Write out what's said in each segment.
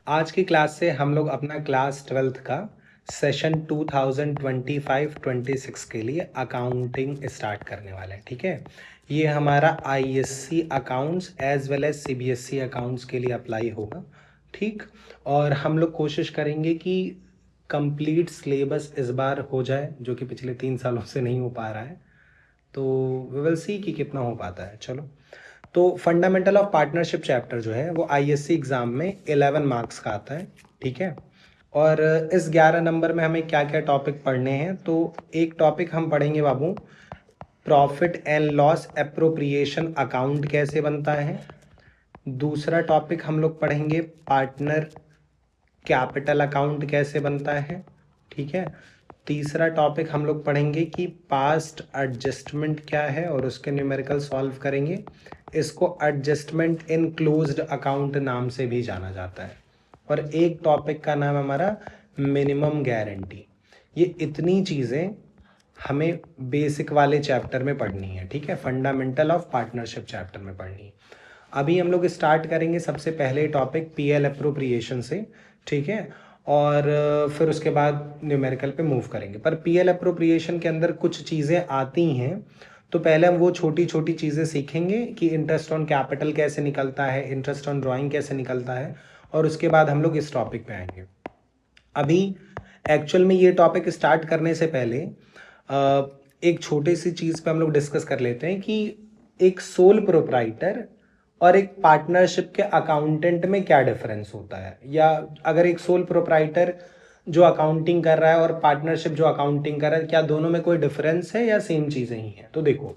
आज की क्लास से हम लोग अपना क्लास 12th का सेशन 2025-26 के लिए अकाउंटिंग स्टार्ट करने वाले हैं। ठीक है, ये हमारा ISC accounts as well as CBSE accounts के लिए अप्लाई होगा। ठीक, और हम लोग कोशिश करेंगे कि कंप्लीट सिलेबस इस बार हो जाए, जो कि पिछले 3 सालों से नहीं हो पा रहा है। तो वी विल सी कि कितना हो पाता है। चलो, तो फंडामेंटल ऑफ पार्टनरशिप चैप्टर जो है वो आईएससी एग्ज़ाम में 11 मार्क्स का आता है। ठीक है, और इस 11 नंबर में हमें क्या क्या टॉपिक पढ़ने हैं, तो एक टॉपिक हम पढ़ेंगे बाबू, profit and loss appropriation account कैसे बनता है। दूसरा टॉपिक हम लोग पढ़ेंगे पार्टनर कैपिटल अकाउंट कैसे बनता है। ठीक है, तीसरा टॉपिक हम लोग पढ़ेंगे कि पास्ट एडजस्टमेंट क्या है और उसके न्यूमेरिकल सॉल्व करेंगे। इसको एडजस्टमेंट इन क्लोज्ड अकाउंट नाम से भी जाना जाता है। और एक टॉपिक का नाम हमारा मिनिमम गारंटी। ये इतनी चीज़ें हमें बेसिक वाले चैप्टर में पढ़नी है। ठीक है, फंडामेंटल ऑफ पार्टनरशिप चैप्टर में पढ़नी है। अभी हम लोग स्टार्ट करेंगे सबसे पहले टॉपिक पीएल एप्रोप्रिएशन से। ठीक है, और फिर उसके बाद न्यूमेरिकल पे मूव करेंगे। पर पीएल एप्रोप्रिएशन के अंदर कुछ चीज़ें आती हैं, तो पहले हम वो छोटी छोटी चीज़ें सीखेंगे कि इंटरेस्ट ऑन कैपिटल कैसे निकलता है, इंटरेस्ट ऑन ड्राइंग कैसे निकलता है, और उसके बाद हम लोग इस टॉपिक पे आएंगे। अभी एक्चुअल में ये टॉपिक स्टार्ट करने से पहले एक छोटी सी चीज़ पे हम लोग डिस्कस कर लेते हैं कि एक सोल प्रोप्राइटर और एक पार्टनरशिप के अकाउंटेंट में क्या डिफरेंस होता है, या अगर एक सोल प्रोप्राइटर जो अकाउंटिंग कर रहा है और पार्टनरशिप जो अकाउंटिंग कर रहा है, क्या दोनों में कोई डिफरेंस है या सेम चीज़ें ही हैं। तो देखो,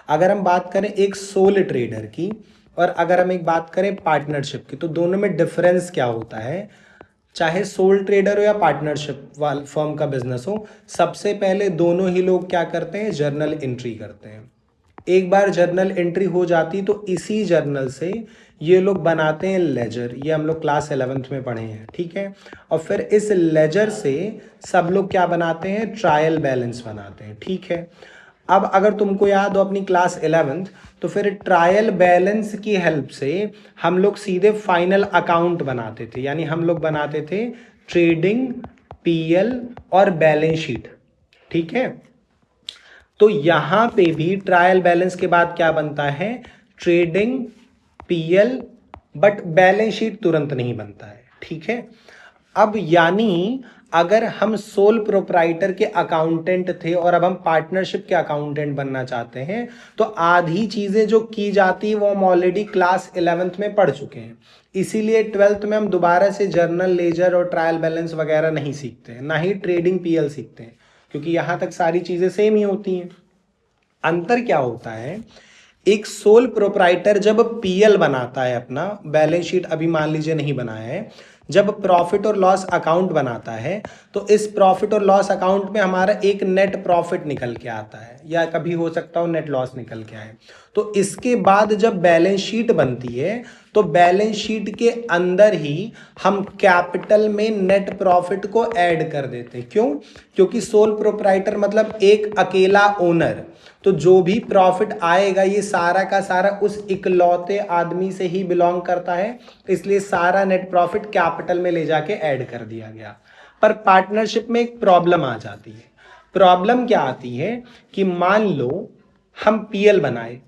अगर हम बात करें एक सोल ट्रेडर की और अगर हम एक बात करें पार्टनरशिप की, तो दोनों में डिफरेंस क्या होता है। चाहे सोल ट्रेडर हो या पार्टनरशिप वाल फर्म का बिजनेस हो, सबसे पहले दोनों ही लोग क्या करते हैं, जर्नल एंट्री करते हैं। एक बार जर्नल एंट्री हो जाती तो इसी जर्नल से ये लोग बनाते हैं लेजर। ये हम लोग क्लास 11th में पढ़े हैं। ठीक है, और फिर इस लेजर से सब लोग क्या बनाते हैं, ट्रायल बैलेंस बनाते हैं। ठीक है, अब अगर तुमको याद हो अपनी क्लास 11th, तो फिर ट्रायल बैलेंस की हेल्प से हम लोग सीधे फाइनल अकाउंट बनाते थे, यानी हम लोग बनाते थे ट्रेडिंग, पीएल और बैलेंस शीट। ठीक है, तो यहां पे भी ट्रायल बैलेंस के बाद क्या बनता है, trading, PL, but balance sheet तुरंत नहीं बनता है। ठीक है, अब यानी अगर हम सोल प्रोप्राइटर के अकाउंटेंट थे और अब हम पार्टनरशिप के अकाउंटेंट बनना चाहते हैं, तो आधी चीजें जो की जाती है वो हम ऑलरेडी क्लास 11th में पढ़ चुके हैं। इसीलिए 12th में हम दोबारा से जर्नल, लेजर और ट्रायल बैलेंस वगैरह नहीं सीखते हैं, ना ही ट्रेडिंग, पीएल सीखते हैं, क्योंकि यहां तक सारी चीजें सेम ही होती हैं। अंतर क्या होता है, एक सोल प्रोप्राइटर जब पीएल बनाता है, अपना बैलेंस शीट अभी मान लीजिए नहीं बनाया है, जब प्रॉफिट और लॉस अकाउंट बनाता है, तो इस प्रॉफिट और लॉस अकाउंट में हमारा एक नेट प्रॉफिट निकल के आता है, या कभी हो सकता हो नेट लॉस निकल के आए। तो इसके बाद जब बैलेंस शीट बनती है, तो बैलेंस शीट के अंदर ही हम कैपिटल में नेट प्रॉफिट को ऐड कर देते हैं। क्यों? क्योंकि सोल प्रोप्राइटर मतलब एक अकेला ओनर, तो जो भी प्रॉफिट आएगा ये सारा का सारा उस इकलौते आदमी से ही बिलोंग करता है, इसलिए सारा नेट प्रॉफिट कैपिटल में ले जाके ऐड कर दिया गया। पर पार्टनरशिप में एक प्रॉब्लम आ जाती है। प्रॉब्लम क्या आती है कि मान लो हम पीएल बनाए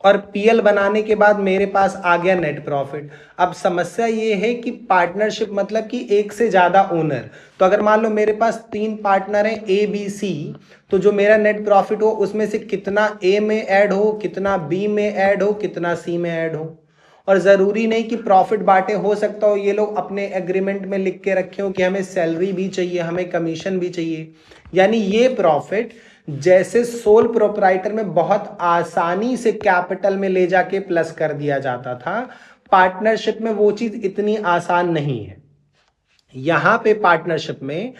और पीएल बनाने के बाद मेरे पास आ गया नेट प्रॉफिट। अब समस्या ये है कि पार्टनरशिप मतलब कि एक से ज्यादा ओनर। तो अगर मान लो मेरे पास 3 पार्टनर हैं ए बी सी, तो जो मेरा नेट प्रॉफिट हो उसमें से कितना ए में ऐड हो, कितना बी में ऐड हो, कितना सी में ऐड हो। और जरूरी नहीं कि प्रॉफिट बांटे, हो सकता हो ये लोग अपने एग्रीमेंट में लिख के रखे हो कि हमें सैलरी भी चाहिए, हमें कमीशन भी चाहिए। यानी ये प्रॉफिट जैसे सोल प्रोप्राइटर में बहुत आसानी से कैपिटल में ले जाके प्लस कर दिया जाता था, पार्टनरशिप में वो चीज इतनी आसान नहीं है। यहां पे पार्टनरशिप में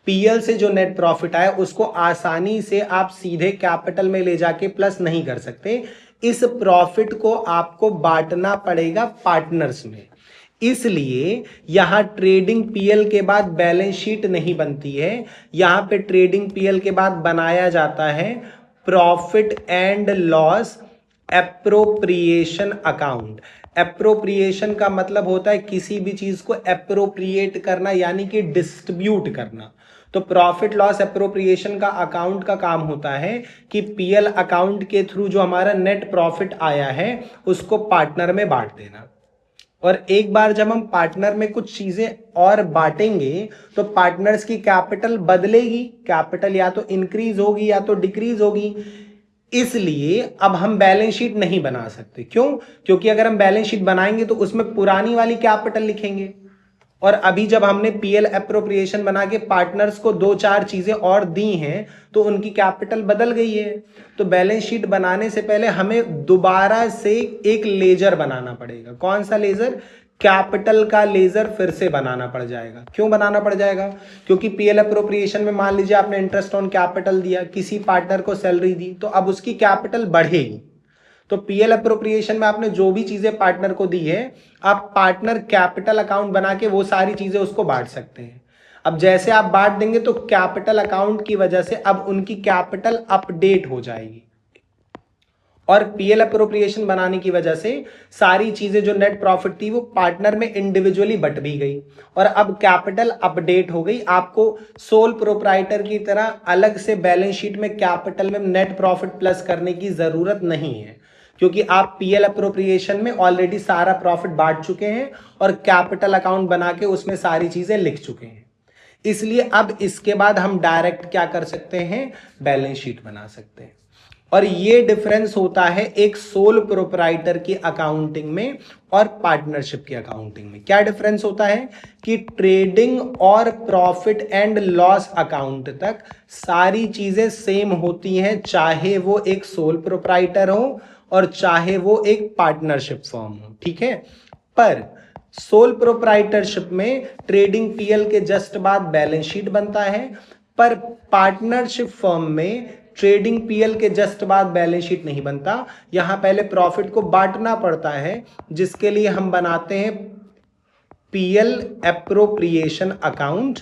पीएल से जो नेट प्रॉफिट आया उसको आसानी से आप सीधे कैपिटल में ले जाके प्लस नहीं कर सकते। इस प्रॉफिट को आपको बांटना पड़ेगा पार्टनर्स में। इसलिए यहां ट्रेडिंग पीएल के बाद बैलेंस शीट नहीं बनती है, यहां पे ट्रेडिंग पीएल के बाद बनाया जाता है profit and loss appropriation account. Appropriation का मतलब होता है किसी भी चीज को एप्रोप्रिएट करना, यानी कि डिस्ट्रीब्यूट करना। तो प्रॉफिट लॉस एप्रोप्रिएशन का अकाउंट का काम होता है कि पीएल अकाउंट के थ्रू जो हमारा नेट प्रॉफिट आया है उसको पार्टनर में बांट देना। और एक बार जब हम पार्टनर में कुछ चीजें और बांटेंगे तो पार्टनर्स की कैपिटल बदलेगी, कैपिटल या तो इंक्रीज होगी या तो डिक्रीज होगी। इसलिए अब हम बैलेंस शीट नहीं बना सकते। क्यों? क्योंकि अगर हम बैलेंस शीट बनाएंगे तो उसमें पुरानी वाली कैपिटल लिखेंगे, और अभी जब हमने पीएल एप्रोप्रिएशन बना के पार्टनर्स को 2-4 चीजें और दी हैं तो उनकी कैपिटल बदल गई है। तो बैलेंस शीट बनाने से पहले हमें दोबारा से एक लेजर बनाना पड़ेगा। कौन सा लेजर? कैपिटल का लेजर फिर से बनाना पड़ जाएगा। क्यों बनाना पड़ जाएगा? क्योंकि पीएल एप्रोप्रिएशन में मान लीजिए आपने इंटरेस्ट ऑन कैपिटल दिया, किसी पार्टनर को सैलरी दी, तो अब उसकी कैपिटल बढ़ेगी। तो पीएल एप्रोप्रिएशन में आपने जो भी चीजें पार्टनर को दी है, आप पार्टनर कैपिटल अकाउंट बना के वो सारी चीजें उसको बांट सकते हैं। अब जैसे आप बांट देंगे तो कैपिटल अकाउंट की वजह से अब उनकी कैपिटल अपडेट हो जाएगी, और पीएल एप्रोप्रिएशन बनाने की वजह से सारी चीजें जो नेट प्रॉफिट थी वो पार्टनर में इंडिविजुअली बट भी गई, और अब कैपिटल अपडेट हो गई। आपको सोल प्रोप्राइटर की तरह अलग से बैलेंस शीट में कैपिटल में नेट प्रॉफिट प्लस करने की जरूरत नहीं है, क्योंकि आप पीएल एप्रोप्रिएशन में ऑलरेडी सारा प्रॉफिट बांट चुके हैं और कैपिटल अकाउंट बना के उसमें सारी चीजें लिख चुके हैं। इसलिए अब इसके बाद हम डायरेक्ट क्या कर सकते हैं? बैलेंस शीट बना सकते हैं। और ये डिफरेंस होता है एक सोल प्रोप्राइटर की अकाउंटिंग में और पार्टनरशिप की अकाउंटिंग में। क्या डिफरेंस होता है कि ट्रेडिंग और प्रॉफिट एंड लॉस अकाउंट तक सारी चीजें सेम होती हैं, चाहे वो एक सोल प्रोप्राइटर हो और चाहे वो एक पार्टनरशिप फर्म हो। ठीक है, पर सोल प्रोप्राइटरशिप में ट्रेडिंग पीएल के जस्ट बाद बैलेंस शीट बनता है, पर पार्टनरशिप फर्म में ट्रेडिंग पीएल के जस्ट बाद बैलेंस शीट नहीं बनता। यहां पहले प्रॉफिट को बांटना पड़ता है, जिसके लिए हम बनाते हैं पीएल एप्रोप्रिएशन अकाउंट,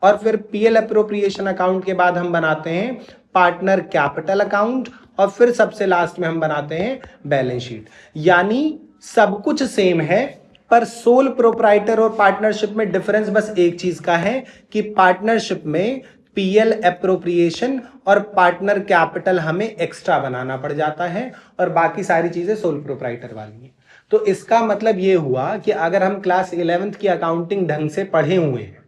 और फिर पीएल एप्रोप्रिएशन अकाउंट के बाद हम बनाते हैं पार्टनर कैपिटल अकाउंट, और फिर सबसे लास्ट में हम बनाते हैं बैलेंस शीट। यानी सब कुछ सेम है, पर सोल प्रोप्राइटर और पार्टनरशिप में डिफरेंस बस एक चीज का है कि पार्टनरशिप में पीएल एप्रोप्रिएशन और पार्टनर कैपिटल हमें एक्स्ट्रा बनाना पड़ जाता है, और बाकी सारी चीजें सोल प्रोप्राइटर वाली हैं। तो इसका मतलब ये हुआ कि अगर हम क्लास 11th की अकाउंटिंग ढंग से पढ़े हुए हैं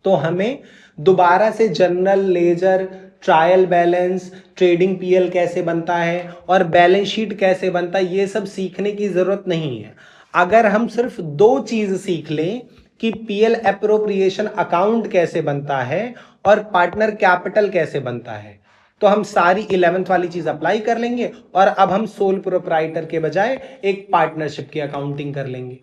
तो हमें दोबारा से general ledger, trial balance, trading PL कैसे बनता है और बैलेंस शीट कैसे बनता है, ये सब सीखने की जरूरत नहीं है। अगर हम सिर्फ 2 चीज सीख लें कि पीएल एप्रोप्रिएशन अकाउंट कैसे बनता है और पार्टनर कैपिटल कैसे बनता है, तो हम सारी 11th वाली चीज अप्लाई कर लेंगे, और अब हम सोल प्रोप्राइटर के बजाय एक पार्टनरशिप की अकाउंटिंग कर लेंगे।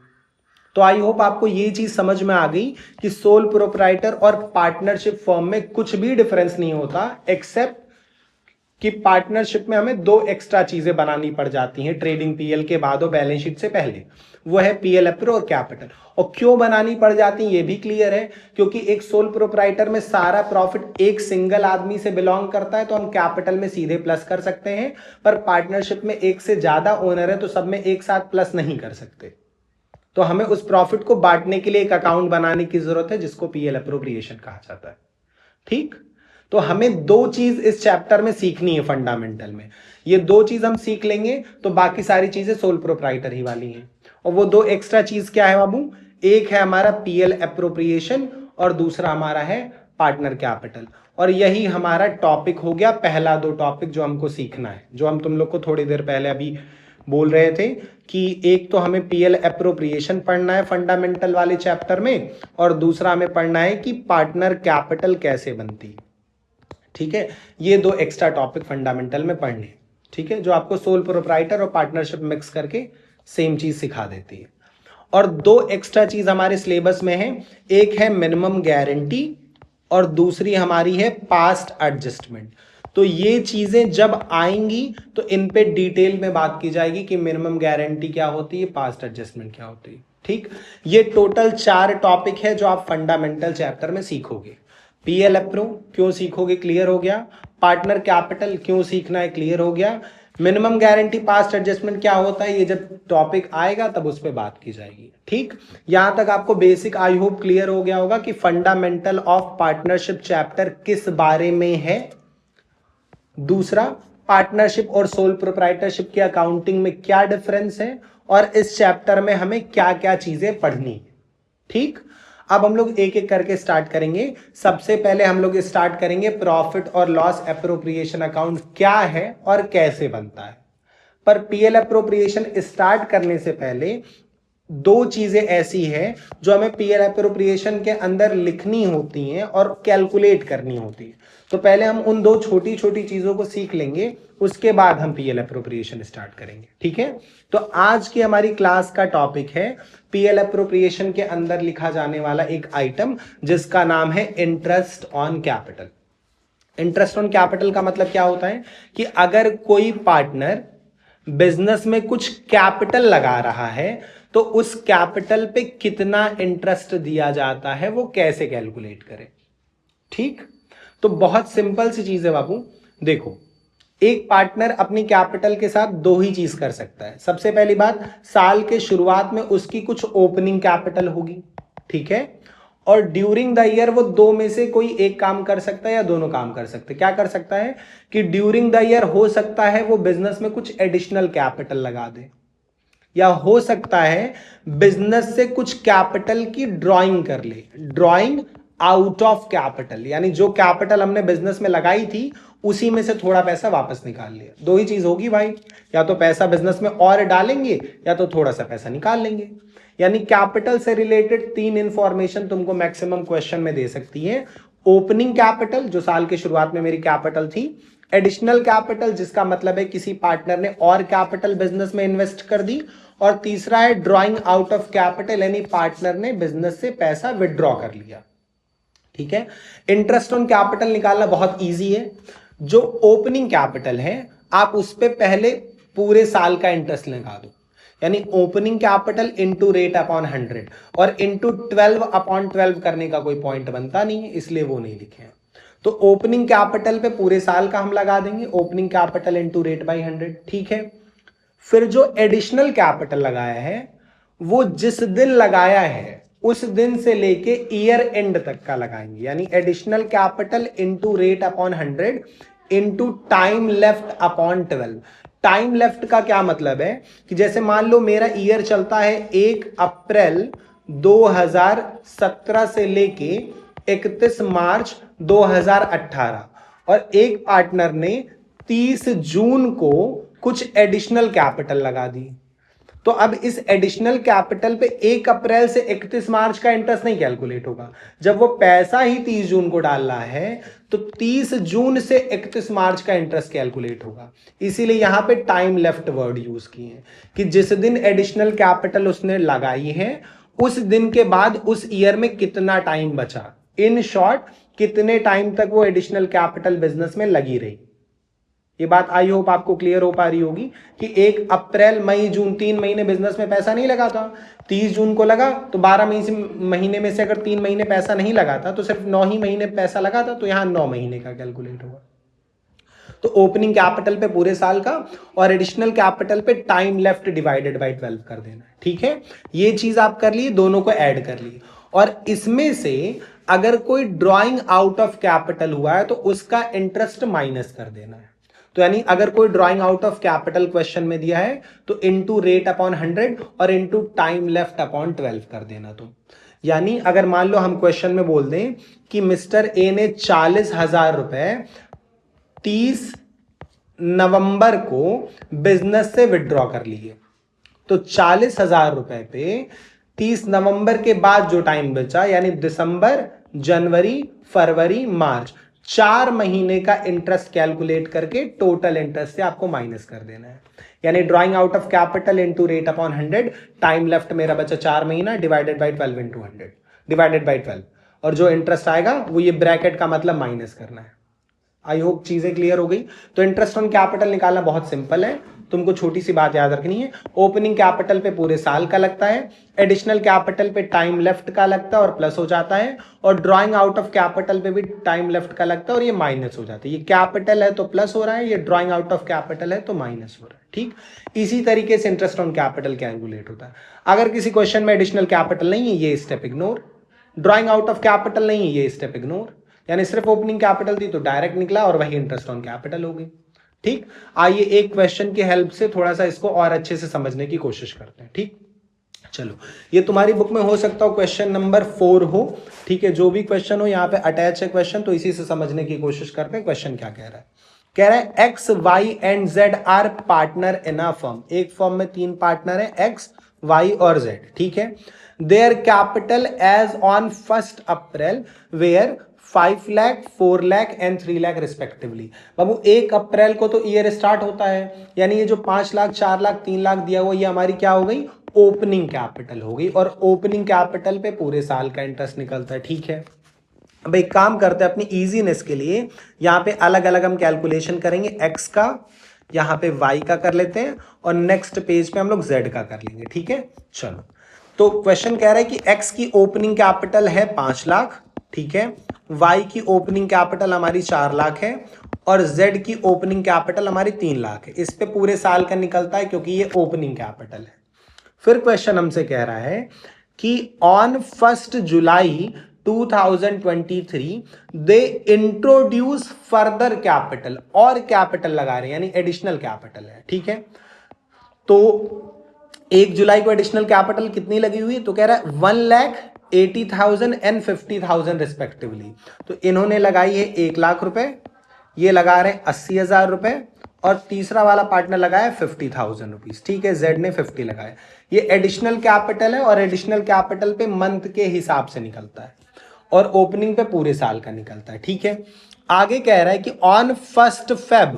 तो आई होप आपको ये चीज समझ में आ गई कि सोल प्रोप्राइटर और पार्टनरशिप फर्म में कुछ भी डिफरेंस नहीं होता, एक्सेप्ट कि पार्टनरशिप में हमें 2 एक्स्ट्रा चीजें बनानी पड़ जाती हैं ट्रेडिंग पीएल के बाद और बैलेंस शीट से पहले। वो है पीएल एप्रो और कैपिटल। और क्यों बनानी पड़ जाती है ये भी क्लियर है, क्योंकि एक सोल प्रोप्राइटर में सारा प्रॉफिट एक सिंगल आदमी से बिलोंग करता है तो हम कैपिटल में सीधे प्लस कर सकते हैं, पर पार्टनरशिप में एक से ज्यादा ओनर है तो सब में एक साथ प्लस नहीं कर सकते। तो हमें उस प्रॉफिट को बांटने के लिए एक अकाउंट बनाने की जरूरत है, जिसको पीएल एप्रोप्रिएशन कहा जाता है। ठीक, तो हमें 2 चीज इस चैप्टर में सीखनी है फंडामेंटल में। ये 2 चीज हम सीख लेंगे तो बाकी सारी चीजें सोल प्रोप्राइटर ही वाली हैं। और वो 2 एक्स्ट्रा चीज क्या है बाबू? एक है हमारा पीएल एप्रोप्रिएशन और दूसरा हमारा है पार्टनर कैपिटल। और यही हमारा टॉपिक हो गया, पहला 2 टॉपिक जो हमको सीखना है, जो हम तुम लोग को थोड़ी देर पहले अभी बोल रहे थे कि एक तो हमें पीएल एप्रोप्रिएशन पढ़ना है फंडामेंटल वाले चैप्टर में, और दूसरा हमें पढ़ना है कि पार्टनर कैपिटल कैसे बनती है। ठीक है, ये 2 एक्स्ट्रा टॉपिक फंडामेंटल में पढ़ने, ठीक है, जो आपको सोल प्रोप्राइटर और पार्टनरशिप मिक्स करके सेम चीज सिखा देती है। और 2 एक्स्ट्रा चीज हमारे सिलेबस में है, एक है मिनिमम गारंटी और दूसरी हमारी है पास्ट एडजस्टमेंट। तो ये चीजें जब आएंगी तो इन पे डिटेल में बात की जाएगी कि मिनिमम गारंटी क्या होती है, पास्ट एडजस्टमेंट क्या होती है। ठीक, ये टोटल 4 टॉपिक है जो आप फंडामेंटल चैप्टर में सीखोगे। पीएल एप्रो क्यों सीखोगे, क्लियर हो गया। पार्टनर कैपिटल क्यों सीखना है, क्लियर हो गया। मिनिमम गारंटी पास्ट एडजस्टमेंट क्या होता है, ये जब टॉपिक आएगा तब उस पर बात की जाएगी। ठीक, यहां तक आपको बेसिक आई होप क्लियर हो गया होगा कि फंडामेंटल ऑफ पार्टनरशिप चैप्टर किस बारे में है। दूसरा, पार्टनरशिप और सोल प्रोप्राइटरशिप की अकाउंटिंग में क्या डिफरेंस है और इस चैप्टर में हमें क्या क्या चीजें पढ़नी है। ठीक, अब हम लोग एक एक करके स्टार्ट करेंगे। सबसे पहले हम लोग स्टार्ट करेंगे प्रॉफिट और लॉस एप्रोप्रिएशन अकाउंट क्या है और कैसे बनता है। पर पीएल एप्रोप्रिएशन स्टार्ट करने से पहले दो चीजें ऐसी हैं जो हमें पीएल एप्रोप्रिएशन के अंदर लिखनी होती हैं और कैलकुलेट करनी होती है। तो पहले हम उन दो छोटी छोटी चीजों को सीख लेंगे, उसके बाद हम पीएल एप्रोप्रिएशन स्टार्ट करेंगे। ठीक है, तो आज की हमारी क्लास का टॉपिक है पीएल एप्रोप्रिएशन के अंदर लिखा जाने वाला एक आइटम जिसका नाम है interest on capital. Interest on capital का मतलब क्या होता है कि अगर कोई पार्टनर बिजनेस में कुछ कैपिटल लगा रहा है तो उस कैपिटल पे कितना इंटरेस्ट दिया जाता है वो कैसे कैलकुलेट करें। ठीक, तो बहुत सिंपल सी चीज है बाबू। देखो, एक पार्टनर अपनी कैपिटल के साथ दो ही चीज कर सकता है। सबसे पहली बात, साल के शुरुआत में उसकी कुछ ओपनिंग कैपिटल होगी, ठीक है, और ड्यूरिंग द ईयर वो दो में से कोई एक काम कर सकता है या दोनों काम कर सकते हैं। क्या कर सकता है कि ड्यूरिंग द ईयर हो सकता है वो बिजनेस में कुछ एडिशनल कैपिटल लगा दे, या हो सकता है बिजनेस से कुछ कैपिटल की ड्रॉइंग कर ले। ड्रॉइंग आउट ऑफ कैपिटल, यानी जो कैपिटल हमने बिजनेस में लगाई थी उसी में से थोड़ा पैसा वापस निकाल लिया। दो ही चीज होगी भाई, या तो पैसा बिजनेस में और डालेंगे या तो थोड़ा सा पैसा निकाल लेंगे। यानी कैपिटल से रिलेटेड तीन इंफॉर्मेशन तुमको मैक्सिमम क्वेश्चन में दे सकती है। ओपनिंग कैपिटल, जो साल के शुरुआत में मेरी कैपिटल थी। एडिशनल कैपिटल, जिसका मतलब है किसी पार्टनर ने और कैपिटल बिजनेस में इन्वेस्ट कर दी। और तीसरा है ड्रॉइंग आउट ऑफ कैपिटल, यानी पार्टनर ने बिजनेस से पैसा विड्रॉ कर लिया। ठीक है, इंटरेस्ट ऑन कैपिटल निकालना बहुत इजी है। जो ओपनिंग कैपिटल है आप उस पे पहले पूरे साल का इंटरेस्ट लगा दो, यानी opening capital into rate upon 100, और इंटू 12 अपॉन 12 करने का कोई पॉइंट बनता नहीं है, इसलिए वो नहीं लिखे हैं। तो ओपनिंग कैपिटल पे पूरे साल का हम लगा देंगे, opening capital into rate by 100। ठीक है, फिर जो एडिशनल कैपिटल लगाया है वो जिस दिन लगाया है उस दिन से लेके ईयर एंड तक का लगाएंगे, यानी additional capital into rate upon 100 into time left upon 12। Time left का क्या मतलब है कि जैसे मान लो मेरा ईयर चलता है 1 अप्रैल 2017 से लेके 31 मार्च 2018, और एक पार्टनर ने 30 जून को कुछ एडिशनल कैपिटल लगा दी। तो अब इस एडिशनल कैपिटल पे 1 अप्रैल से 31 मार्च का इंटरेस्ट नहीं कैलकुलेट होगा। जब वो पैसा ही 30 जून को डाल रहा है तो 30 जून से 31 मार्च का इंटरेस्ट कैलकुलेट होगा। इसीलिए यहां पे टाइम लेफ्ट वर्ड यूज किए हैं कि जिस दिन एडिशनल कैपिटल उसने लगाई है उस दिन के बाद उस ईयर में कितना टाइम बचा। इन शॉर्ट, कितने टाइम तक वो एडिशनल कैपिटल बिजनेस में लगी रही। ये बात आई होप आपको क्लियर हो पा रही होगी कि 1 अप्रैल मई जून 3 महीने बिजनेस में पैसा नहीं लगा था। 30 जून को लगा तो 12 महीने में से अगर 3 महीने पैसा नहीं लगा था तो सिर्फ 9 ही महीने पैसा लगा था, तो यहां 9 महीने का कैलकुलेट होगा। तो ओपनिंग कैपिटल पे पूरे साल का और एडिशनल कैपिटल पे टाइम लेफ्ट डिवाइडेड बाय 12 कर देना है। ठीक है, ये चीज आप कर लिए, दोनों को ऐड कर लिए। और इसमें से अगर कोई ड्रॉइंग आउट ऑफ कैपिटल हुआ है तो उसका इंटरेस्ट माइनस कर देना है। तो यानी अगर कोई drawing out of capital question में दिया है तो इंटू रेट अपॉन 100 और इंटू टाइम लेफ्ट अपॉन 12 कर देना। तो यानी अगर मान लो हम क्वेश्चन में बोल दें कि मिस्टर ए ने 40,000 रुपए 30 नवंबर को बिजनेस से विड्रॉ कर लिए, तो 40,000 रुपए पे 30 नवंबर के बाद जो टाइम बचा, यानी दिसंबर, जनवरी, फरवरी, मार्च, 4 महीने का इंटरेस्ट कैलकुलेट करके टोटल इंटरेस्ट से आपको माइनस कर देना है। यानी drawing out of capital into rate upon 100, time left मेरा बचा 4 महीना, divided by 12 into 100 divided by 12, और जो इंटरेस्ट आएगा वो ये ब्रैकेट का मतलब माइनस करना है। आई होप चीजें क्लियर हो गई। तो इंटरेस्ट ऑन कैपिटल निकालना बहुत सिंपल है। तुमको छोटी सी बात याद रखनी है, ओपनिंग कैपिटल पे पूरे साल का लगता है, एडिशनल कैपिटल पे टाइम लेफ्ट का लगता है और प्लस हो जाता है, और ड्रॉइंग आउट ऑफ कैपिटल पे भी टाइम लेफ्ट का लगता है और ये माइनस हो जाता है। ये कैपिटल है तो प्लस हो रहा है, ये ड्रॉइंग आउट ऑफ कैपिटल है तो माइनस हो रहा है। ठीक, इसी तरीके से इंटरेस्ट ऑन कैपिटल कैलकुलेट होता है। अगर किसी क्वेश्चन में एडिशनल कैपिटल नहीं है, ये step ignore, drawing out of capital नहीं है, ये स्टेप इग्नोर, यानी सिर्फ ओपनिंग कैपिटल थी तो डायरेक्ट निकला और वही इंटरेस्ट ऑन कैपिटल हो गई। ठीक, आइए एक क्वेश्चन की हेल्प से थोड़ा सा इसको और अच्छे से समझने की कोशिश करते हैं। ठीक, चलो, ये तुम्हारी बुक में हो सकता हो क्वेश्चन नंबर 4 हो। ठीक है, जो भी क्वेश्चन हो यहाँ पे अटैच है क्वेश्चन, तो इसी से समझने की कोशिश करते हैं क्वेश्चन क्या कह रहा है। कह रहा है X Y and Z are partner in a firm. एक फर्म में 3 पार्टनर है, एक्स वाई और जेड। ठीक है, there capital as on 1 April were 5 lakh 4 lakh and 3 lakh respectively. बाबू 1 अप्रैल को तो ईयर स्टार्ट होता है, यानी ये जो 5 लाख 4 लाख 3 लाख दिया हुआ, ये हमारी क्या हो गई, ओपनिंग कैपिटल हो गई, और ओपनिंग कैपिटल पे पूरे साल का इंटरेस्ट निकलता है। ठीक है, अब एक काम करते हैं अपनी इजीनेस के लिए, यहाँ पे अलग अलग हम कैलकुलेशन करेंगे, एक्स का, यहाँ पे वाई का कर लेते हैं, और नेक्स्ट पेज पे हम लोग जेड का कर लेंगे। ठीक है, चलो, तो क्वेश्चन कह रहा है कि एक्स की ओपनिंग कैपिटल है 5 लाख। ठीक है, वाई की ओपनिंग कैपिटल हमारी 4 लाख है, और जेड की ओपनिंग कैपिटल हमारी 3 लाख है। इस पे पूरे साल का निकलता है क्योंकि ये ओपनिंग कैपिटल है। फिर क्वेश्चन हमसे कह रहा है कि on 1 July 2023 they introduce further capital, और कैपिटल लगा रहे हैं यानी एडिशनल कैपिटल है। ठीक है, तो 1 जुलाई को एडिशनल कैपिटल कितनी लगी हुई है, तो कह रहा है 1,80,000 एंड 50,000 रिस्पेक्टिवली। तो इन्होंने लगाई है 1 लाख रुपए, ये लगा रहे हैं 80,000 रुपए, और तीसरा वाला पार्टनर लगाया 50,000 रुपीज। ठीक है, जेड ने 50 लगाया। ये एडिशनल कैपिटल है और एडिशनल कैपिटल पे मंथ के हिसाब से निकलता है और ओपनिंग पे पूरे साल का निकलता है। ठीक है, आगे कह रहा है कि on 1 Feb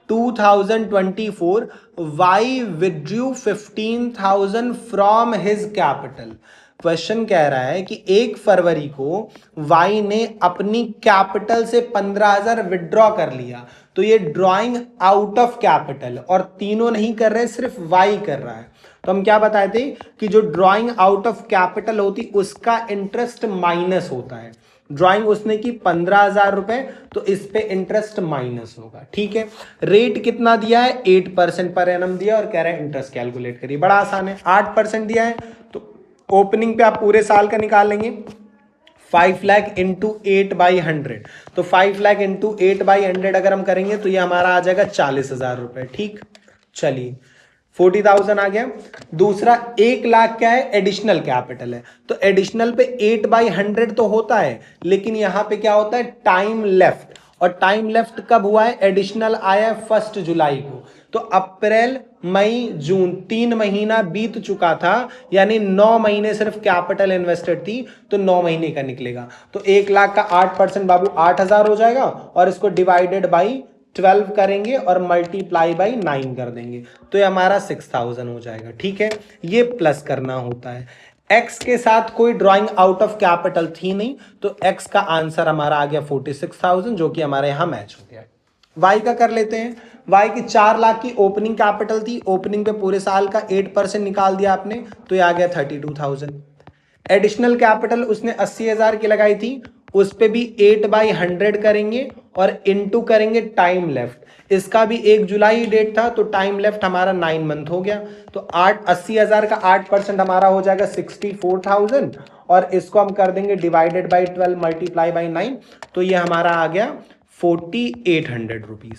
2024 Y withdrew 15,000 from his capital. Question कह रहा है कि 1 फरवरी को वाई ने अपनी कैपिटल से 15,000 विड्रॉ कर लिया, तो ये ड्रॉइंग आउट ऑफ कैपिटल, और तीनों नहीं कर रहे, सिर्फ वाई कर रहा है। तो हम क्या बताए थे कि जो ड्रॉइंग आउट ऑफ कैपिटल होती उसका इंटरेस्ट माइनस होता है। ड्रॉइंग उसने की 15,000 रुपए, तो इस पे इंटरेस्ट माइनस होगा। ठीक है, रेट कितना दिया है, 8% पर एनम दिया, और कह रहे हैं इंटरेस्ट कैलकुलेट करिए। बड़ा आसान है, 8% दिया है तो ओपनिंग पे आप पूरे साल का निकाल लेंगे, 5 लाख इंटू 8/100, तो 5 लाख इंटू 8/100 अगर हम करेंगे तो ये हमारा आ जाएगा 40,000 रुपए। ठीक, चलिए 40,000 आ गया। दूसरा 1 लाख क्या है, एडिशनल कैपिटल है, तो एडिशनल पे 8/100 तो होता है, लेकिन यहां पे क्या होता है, टाइम लेफ्ट, और टाइम लेफ्ट कब हुआ है, एडिशनल आया 1 जुलाई को, तो अप्रैल मई जून 3 महीना बीत चुका था, यानी 9 महीने सिर्फ कैपिटल इन्वेस्टेड थी, तो 9 महीने का निकलेगा। तो 1 लाख का 8% बाबू 8,000 हो जाएगा, और इसको डिवाइडेड बाई 12 करेंगे और मल्टीप्लाई बाई 9 कर देंगे, तो ये हमारा 6,000 हो जाएगा। ठीक है, ये प्लस करना होता है। एक्स के साथ कोई ड्राइंग आउट ऑफ कैपिटल थी नहीं, तो एक्स का आंसर हमारा आ गया 46,000, जो कि हमारे यहां मैच हो गया। वाई का कर लेते हैं। वाई की 4 लाख की ओपनिंग कैपिटल थी, ओपनिंग पे पूरे साल का 8% निकाल दिया आपने, तो ये आ गया 32,000। एडिशनल कैपिटल उसने 80,000 की लगाई थी, उस पे भी 8/100 करेंगे और इनटू करेंगे टाइम लेफ्ट। इसका भी 1 जुलाई डेट था, तो टाइम लेफ्ट हमारा 9 मंथ हो गया, तो 80,000 का 8% हमारा हो जाएगा 64,000, और इसको हम कर देंगे डिवाइडेड बाई 12 मल्टीप्लाई बाई 9, तो ये हमारा आ गया 4,800 रुपीज।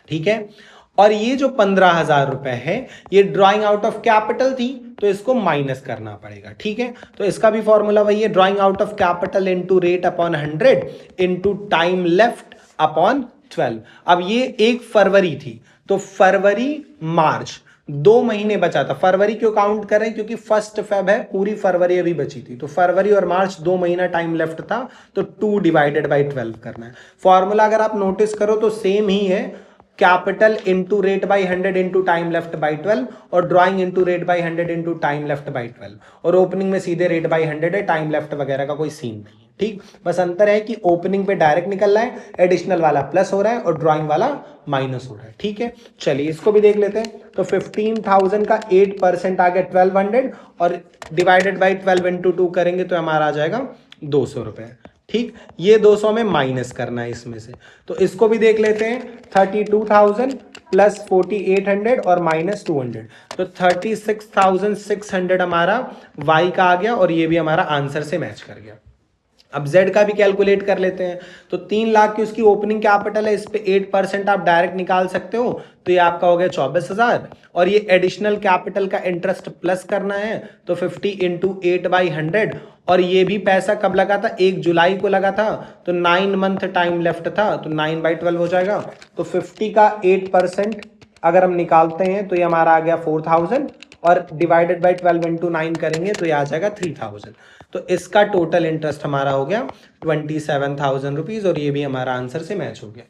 ठीक है, और ये जो 15,000 रुपए है ये ड्रॉइंग आउट ऑफ कैपिटल थी, तो इसको माइनस करना पड़ेगा। ठीक है, तो इसका भी फॉर्मूला वही है, drawing out of capital into rate upon 100 into time left upon 12। अब ये 1 फरवरी थी, तो फरवरी मार्च 2 महीने बचा था। फरवरी क्यों काउंट कर रहे हैं, क्योंकि 1 फेब है, पूरी फरवरी अभी बची थी, तो फरवरी और मार्च 2 महीना टाइम लेफ्ट था, तो 2 डिवाइडेड बाई 12 करना है। फॉर्मूला अगर आप नोटिस करो तो सेम ही है, capital into rate by 100 into time left by 12, और drawing into rate by 100 into time left by 12, और ओपनिंग में सीधे रेट बाई 100 है, टाइम लेफ्ट वगैरह का कोई सीन नहीं है। ठीक, बस अंतर है कि ओपनिंग पे डायरेक्ट निकल रहा है, एडिशनल वाला प्लस हो रहा है और ड्राइंग वाला माइनस हो रहा है। ठीक है, चलिए इसको भी देख लेते हैं। तो 15,000 का 8% आ गया 1200 और डिवाइडेड बाई 12 इंटू 2 करेंगे तो हमारा आ जाएगा 200 रुपये। ठीक, ये 200 में माइनस करना है इसमें से, तो इसको भी देख लेते हैं। 32,000 प्लस 4,800 और माइनस 200, तो 36,600 हमारा y का आ गया और ये भी हमारा आंसर से मैच कर गया। अब z का भी कैलकुलेट कर लेते हैं। तो 3 लाख की उसकी ओपनिंग कैपिटल है, इस पे 8% आप डायरेक्ट निकाल सकते हो, तो ये आपका हो गया 24,000 और ये एडिशनल कैपिटल का इंटरेस्ट प्लस करना है तो 50 इंटू 8/100 और ये भी पैसा कब लगा था, 1 जुलाई को लगा था, तो 9 मंथ टाइम लेफ्ट था, तो 9/12 हो जाएगा। तो 50 का 8% अगर हम निकालते हैं तो ये हमारा आ गया 4,000 और डिवाइडेड बाई 12 इंटू 9 करेंगे तो ये आ जाएगा 3,000। तो इसका टोटल इंटरेस्ट हमारा हो गया 27,000 रुपीज और ये भी हमारा आंसर से मैच हो गया।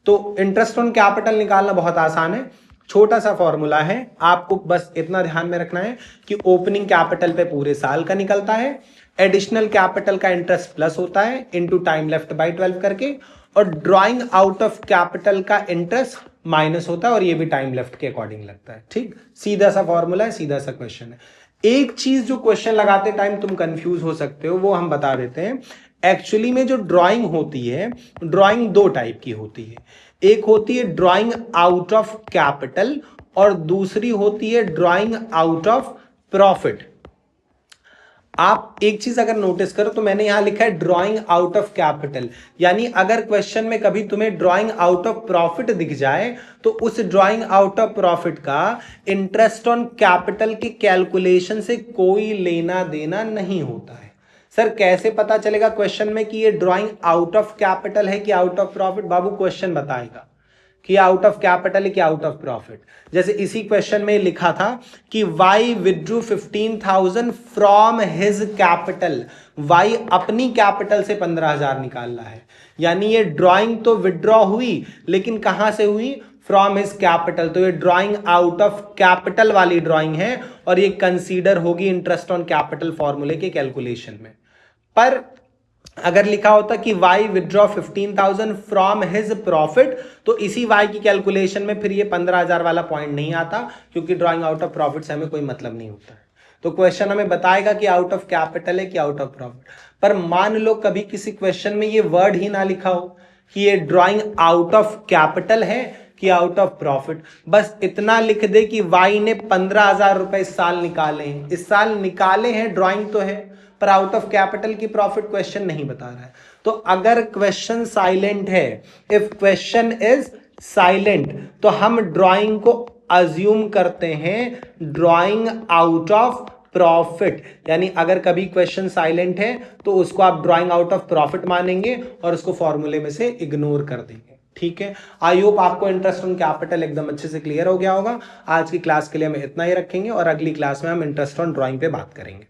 तो इंटरेस्ट ऑन कैपिटल निकालना बहुत आसान है, छोटा सा फॉर्मूला है, आपको बस इतना ध्यान में रखना है कि ओपनिंग कैपिटल पे पूरे साल का निकलता है, एडिशनल कैपिटल का इंटरेस्ट प्लस होता है इनटू टाइम लेफ्ट बाय 12 करके, और ड्रॉइंग आउट ऑफ कैपिटल का इंटरेस्ट माइनस होता है और ये भी टाइम लेफ्ट के अकॉर्डिंग लगता है। ठीक, सीधा सा फॉर्मूला है, सीधा सा क्वेश्चन है। एक चीज जो क्वेश्चन लगाते टाइम तुम कंफ्यूज हो सकते हो वो हम बता देते हैं। एक्चुअली में जो ड्राइंग होती है, ड्राइंग 2 टाइप की होती है, एक होती है ड्राइंग आउट ऑफ कैपिटल और दूसरी होती है ड्राइंग आउट ऑफ प्रॉफिट। आप एक चीज अगर नोटिस करो तो मैंने यहां लिखा है ड्राइंग आउट ऑफ कैपिटल, यानी अगर क्वेश्चन में कभी तुम्हें ड्राइंग आउट ऑफ प्रॉफिट दिख जाए तो उस ड्राइंग आउट ऑफ प्रॉफिट का इंटरेस्ट ऑन कैपिटल की कैलकुलेशन से कोई लेना देना नहीं होता है। सर कैसे पता चलेगा क्वेश्चन में कि ये ड्राइंग आउट ऑफ कैपिटल है कि out of profit? Babu question बताएगा कि आउट ऑफ कैपिटल है कि आउट ऑफ प्रॉफिट। जैसे इसी क्वेश्चन में लिखा था कि Y withdrew 15,000 from his capital, Y अपनी कैपिटल से 15,000 निकाल रहा है, यानी ये ड्राइंग तो विड्रॉ हुई लेकिन कहां से हुई, फ्रॉम हिज कैपिटल, तो ये ड्राइंग आउट ऑफ कैपिटल वाली ड्राइंग है और ये कंसीडर होगी इंटरेस्ट ऑन कैपिटल फॉर्मूले के कैलकुलेशन में। पर अगर लिखा होता कि y withdraw 15,000 from his profit, तो इसी y की कैलकुलेशन में फिर ये 15,000 वाला पॉइंट नहीं आता, क्योंकि ड्राइंग आउट ऑफ प्रॉफिट से हमें कोई मतलब नहीं होता है। तो क्वेश्चन हमें बताएगा कि आउट ऑफ कैपिटल है कि आउट ऑफ प्रॉफिट। पर मान लो कभी किसी क्वेश्चन में ये वर्ड ही ना लिखा हो कि ये ड्राइंग आउट ऑफ कैपिटल है कि आउट ऑफ प्रॉफिट, बस इतना लिख दे कि y ने 15,000 रुपए इस साल निकाले हैं, इस साल निकाले हैं, ड्राइंग तो है पर आउट ऑफ कैपिटल की प्रॉफिट क्वेश्चन नहीं बता रहा है। तो अगर क्वेश्चन साइलेंट है, इफ क्वेश्चन इज साइलेंट, तो हम ड्राइंग को अज्यूम करते हैं ड्राइंग आउट ऑफ प्रॉफिट, यानी अगर कभी क्वेश्चन साइलेंट है तो उसको आप ड्राइंग आउट ऑफ प्रॉफिट मानेंगे और उसको फॉर्मूले में से इग्नोर कर देंगे। ठीक है, आई होप आपको इंटरेस्ट ऑन कैपिटल एकदम अच्छे से क्लियर हो गया होगा। आज की क्लास के लिए हम इतना ही रखेंगे और अगली क्लास में हम इंटरेस्ट ऑन ड्राइंग पे बात करेंगे।